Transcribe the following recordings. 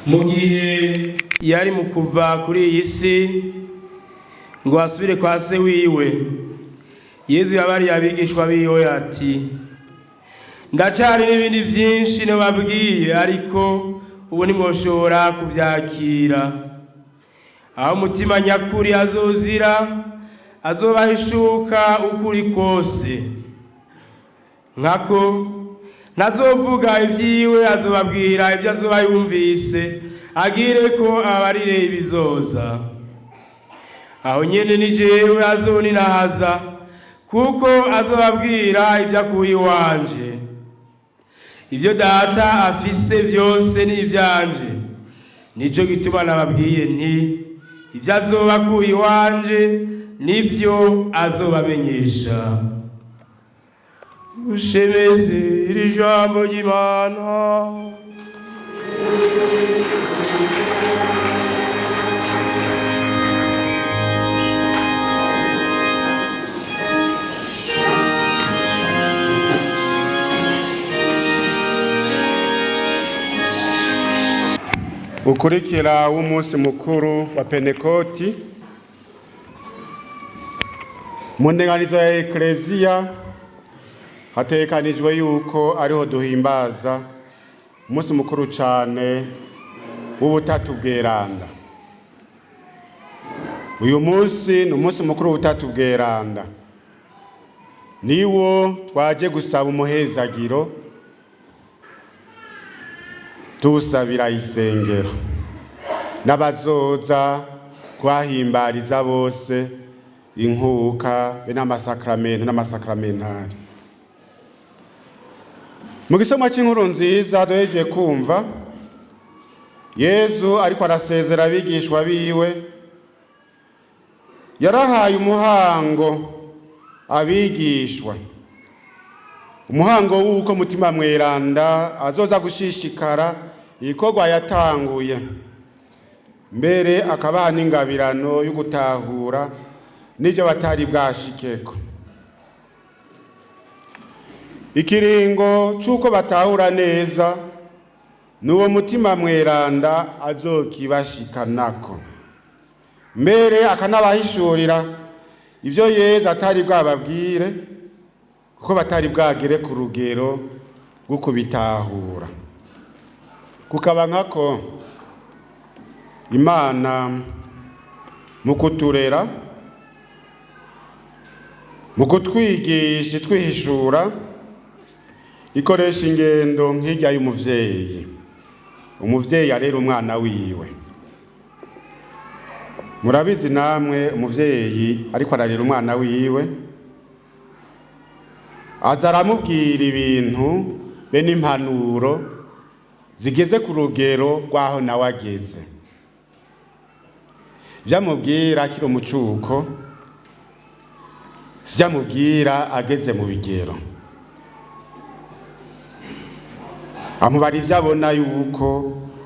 mu gihe yari mu kuva kuri iyi si ngo asubire kwa se wiwe, Yezu yabariye abigishwa biwe ati: ndacari n'ibindi vyinshi nababwiye, ariko ubu ntimwoshobora kuvyakira. Aho umutima nyakuri azozira, azobahishuka ukuri kose. Nkako ntazovuga ivyiwe, azobabwira ivyo azoba yumvise, agire ko abarire ibizoza. Aho nyene ni jewe azoninahaza, kuko azobabwira ivyo akuye iwanje. Ivyo Data afise vyose ni ivyanje. Nico gituma nababwiye nti ivyo azoba akuye iwanje nivyo azobamenyesha. Ushemeze iri jambo ry'Imana. Ukurikira w'umunsi mukuru wa Pentekoti, mu ndinganizo ya Ekleziya hategekanijwe yuko ariho duhimbaza umunsi mukuru cane w'ubutatu bweranda. Uyu munsi ni umunsi mukuru w'ubutatu bweranda, niwo twaje gusaba umuhezagiro, tusabira isengero n'abazoza kuhahimbariza bose inkuka be n'amasakramentu n'amasakramentari. Mu gisomwa cy'inkuru nziza duhejeje kumva, Yezu ariko arasezera abigishwa biwe, yarahaye umuhango abigishwa, umuhango w'uko mutima mweranda azoza gushishikara igikorwa yatanguye, mbere akabaha n'ingabirano yo gutahura n'ibyo batari bwashikeko. Ikiringo c'uko batahura neza n'uwo mutima mweranda azokibashikanako, mbere akanabahishurira ivyo Yezu atari bwababwire, kuko batari bwagere ku rugero rwo kubitahura. Kukaba nkako Imana mu kuturera, mu kutwigisha twihishura, ikoresha ingendo nk'irya y'umuvyeyi. Umuvyeyi arera umwana wiwe. Murabizi namwe umuvyeyi ariko ararera umwana wiwe, aza aramubwira ibintu be n'impanuro zigeze ku rugero rw'aho nawe ageze. Vyamubwira akiri umucuko, vyamubwira ageze mu bigero. Amubara ivyo abona yuko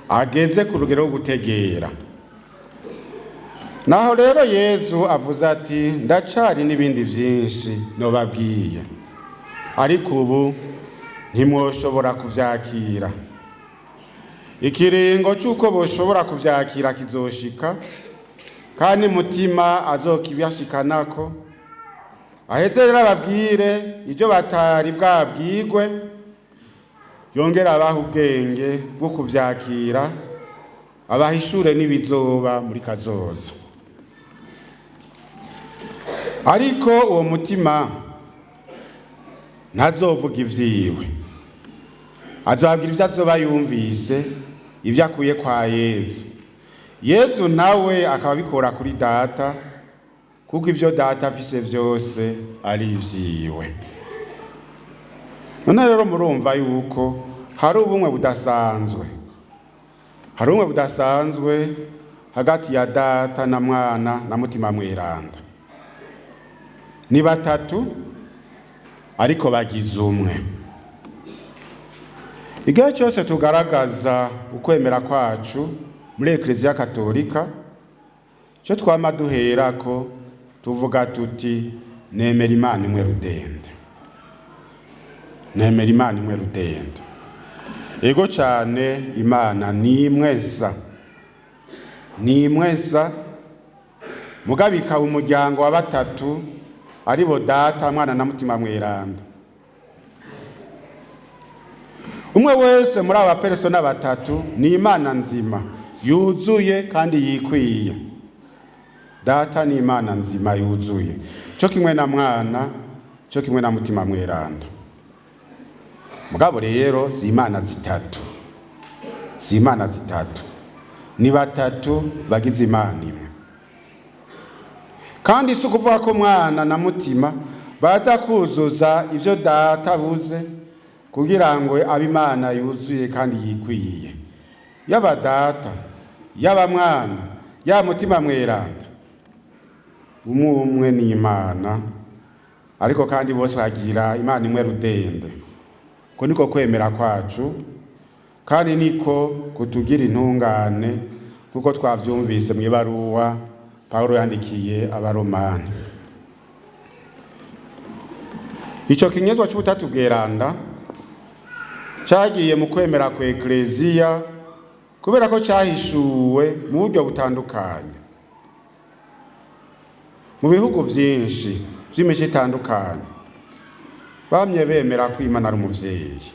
ageze ku rugero rwo gutegera. Naho rero Yezu avuze ati: ndacari n'ibindi vyinshi nobabwiye, ariko ubu ntimwoshobora kuvyakira. Ikiringo c'uko boshobora kuvyakira kizoshika, kandi mutima azokibashikanako, aheze rero ababwire ivyo batari bwabwirwe, yongera abaha ubwenge bwo kuvyakira, abahishure n'ibizoba muri kazoza. Ariko uwo mutima ntazovuga ivyiwe, azabwira ivyo azoba yumvise, ivyo akuye kwa Yezu. Yezu nawe akaba abikora kuri Data, kuko ivyo Data afise vyose ari ivyiwe. None rero murumva yuko hari ubumwe budasanzwe, hari ubumwe budasanzwe hagati ya Data na Mwana na mutima mweranda. Ni batatu ariko bagize umwe. Igihe cyose tugaragaza ukwemera kwacu muri Ekleziya Katolika, cyo twama duherako tuvuga tuti nemera Imana imwe rudende. Nemera Imana imwe rudende. ego cyane imana ni imwe nsa, ni imwe nsa, mugabo ikaba umuryango wa batatu ari bo Data, Mwana na Mutima Mweranda. Umwe wese muri aba persona batatu ni imana nzima yuzuye kandi yikwiye. Data ni imana nzima yuzuye, cyo kimwe na Mwana, cyo kimwe na Mutima Mweranda. Mugabo rero si imana zitatu, si imana zitatu, ni batatu bagize imana imwe. Kandi si ukuvuga ko Mwana na Mutima baza kuzuza ivyo Data abuze kugira ngo abe imana yuzuye kandi yikwiye. Yaba Data, yaba Mwana, yaba Mutima Mweranda, umwe ni imana, ariko kandi bose bagira imana imwe rudende. Ko niko kwemera kwacu, kandi niko kutugira intungane, kuko twavyumvise mu ibaruwa Paulo yandikiye abaromani. Ico kinyezwa c'ubutatu bweranda cagiye mu kwemera kwa Ekleziya kubera ko cyahishuwe mu buryo butandukanye. Mu bihugu vyinshi vy'imico itandukanye bamye bemera ko Imana ari umuvyeyi.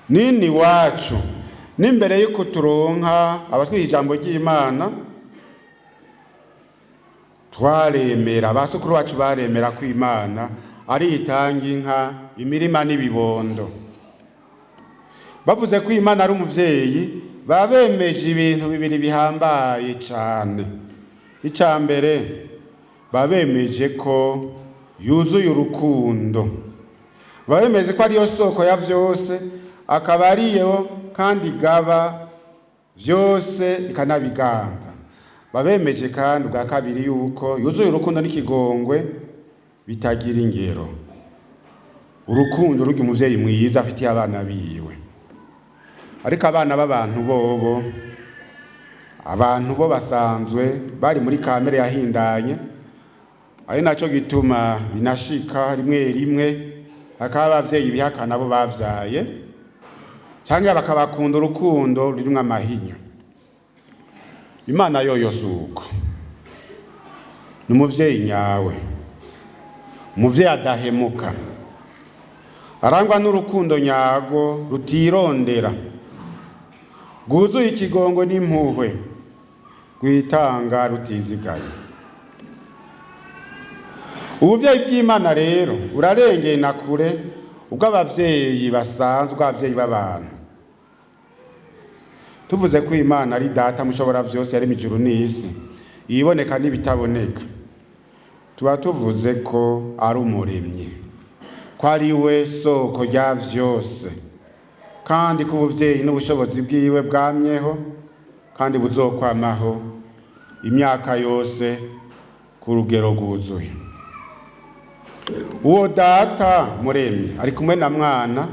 Nini wacu n'imbere yuko turonka abatwiha ijambo ry'Imana twaremera, basukuru bacu baremera ko Imana ari itanga inka, imirima n'ibibondo. Bavuze ko Imana ari umuvyeyi, babemeje ibintu bibiri bihambaye cane. Icya mbere babemeje ko yuzuye urukundo, babemeje ko ariyo soko ya vyose, akaba ariyo kandi gaba vyose ikanabiganza. Babemeje kandi bwa kabiri yuko yuzuye urukundo n'ikigongwe bitagira ingero. Urukundo rugi umuvyeyi mwiza afitiye abana biwe. Ariko abana b'abantu bobo, abantu bo basanzwe bari muri kamere yahindanye, ari naco gituma binashika rimwe rimwe akaba abavyeyi bihakana bo bavyaye, cyangwa bakabakunda urukundo rurimwo amahinyu. Imana yoyo suko ni umuvyeyi nyawe, umuvyeyi adahemuka, arangwa n'urukundo nyago rutirondera, rwuzuye ikigongo n'impuhwe, rwitanga rutizigaye. Ubuvyeyi bw'Imana rero urarengeye na kure ubwo abavyeyi basanzwe, abavyeyi b'abantu. Tuvuze ko Imana ari Data mushobora vyose, yari ijuru n'isi, iboneka n'ibitaboneka, tuba tuvuze ko ari umuremyi, ko ari we soko rya vyose, kandi ko ubuvyeyi n'ubushobozi bwiwe bwamyeho kandi buzokwamaho imyaka yose ku rugero rwuzuye. Uwo Data muremyi ari kumwe na Mwana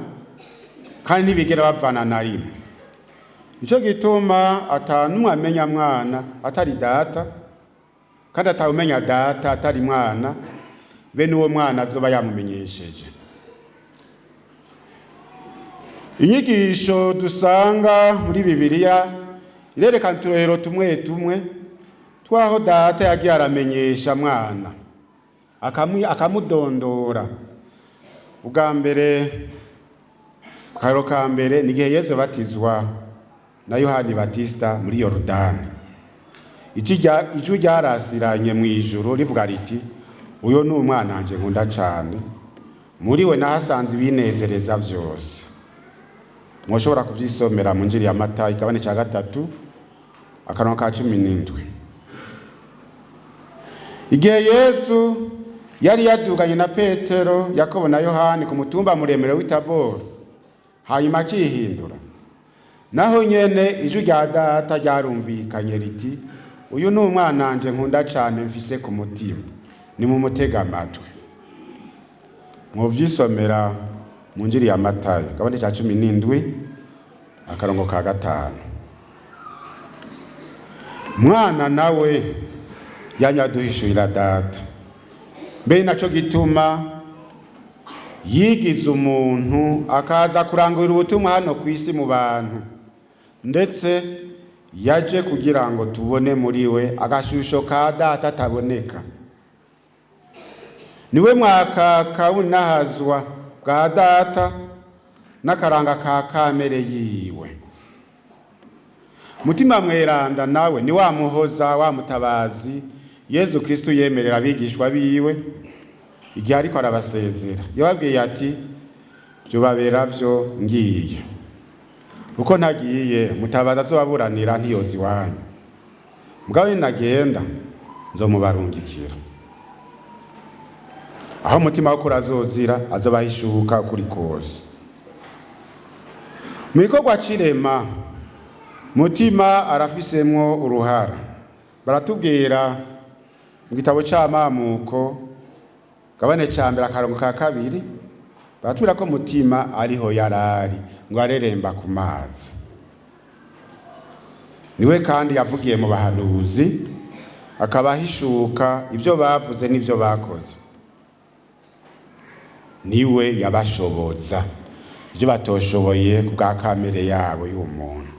kandi ntibigera bavana na rimwe. Nico gituma atanumwe amenya Mwana atari Data, kandi atawumenya Data atari Mwana, bene uwo Mwana azoba yamumenyesheje. Inyigisho dusanga muri Bibiliya irerekana uturero tumwe tumwe twaho Data yagiye aramenyesha Mwana, akamudondora. Ubwa mbere, karo ka mbere ni igihe Yesu batizwa na Yohani Batista muri Yorodani. Ijwi ryarasiranye mu ijuru rivuga riti, uyo ni umwana wanje nkunda cane, muri we nahasanze ibinezereza vyose. Mwoshobora kuvyisomera mu Injili ya Matayo ikabane ca 3 akarongo ka 17. Igihe Yesu yari yaduganye na Petero, Yakobo na Yohani ku mutumba muremure w'Itaboro, hanyuma akihindura, naho nyene ijwi rya Data ryarumvikanye riti, uyu ni umwana wanje nkunda cane mfise ku mutima, ni mu mutega amatwi. Mwovyisomera mu Injili ya Matayo ikabane ca 17 akarongo ka 5. Mwana nawe yanyaduhishurira Data, mbe naco gituma yigize umuntu akaza kurangurira ubutumwa hano ku isi mu bantu, ndetse yaje kugira ngo tubone muri we agashusho ka data ataboneka. Niwe mwaka kabunahazwa bwa data n'akaranga ka kamere yiwe. Mutima mweranda nawe ni wa muhoza wa mutabazi Yezu Kristo yemerera abigishwa biwe igihe ariko arabasezera. Yababwiye ati byubabera vyo ngiye, uko ntagiye mutabazi azobaburanira ntiyoza iwanyu, mugabo nagenda nzomubarungikira. Aho umutima wako urazozira azobahishuka ukuri kose. Mu gikorwa c'irema mutima arafisemwo uruhara. Baratubwira mu gitabo c'amamuko gabane ca mbere akarongo ka kabiri, baratubwira ko mutima ariho yarari ngo areremba ku mazi. Niwe kandi yavugiye mu bahanuzi akabahishuka ivyo bavuze n'ivyo bakoze. Niwe yabashoboza ivyo batoshoboye ku bwa kamere yabo y'umuntu.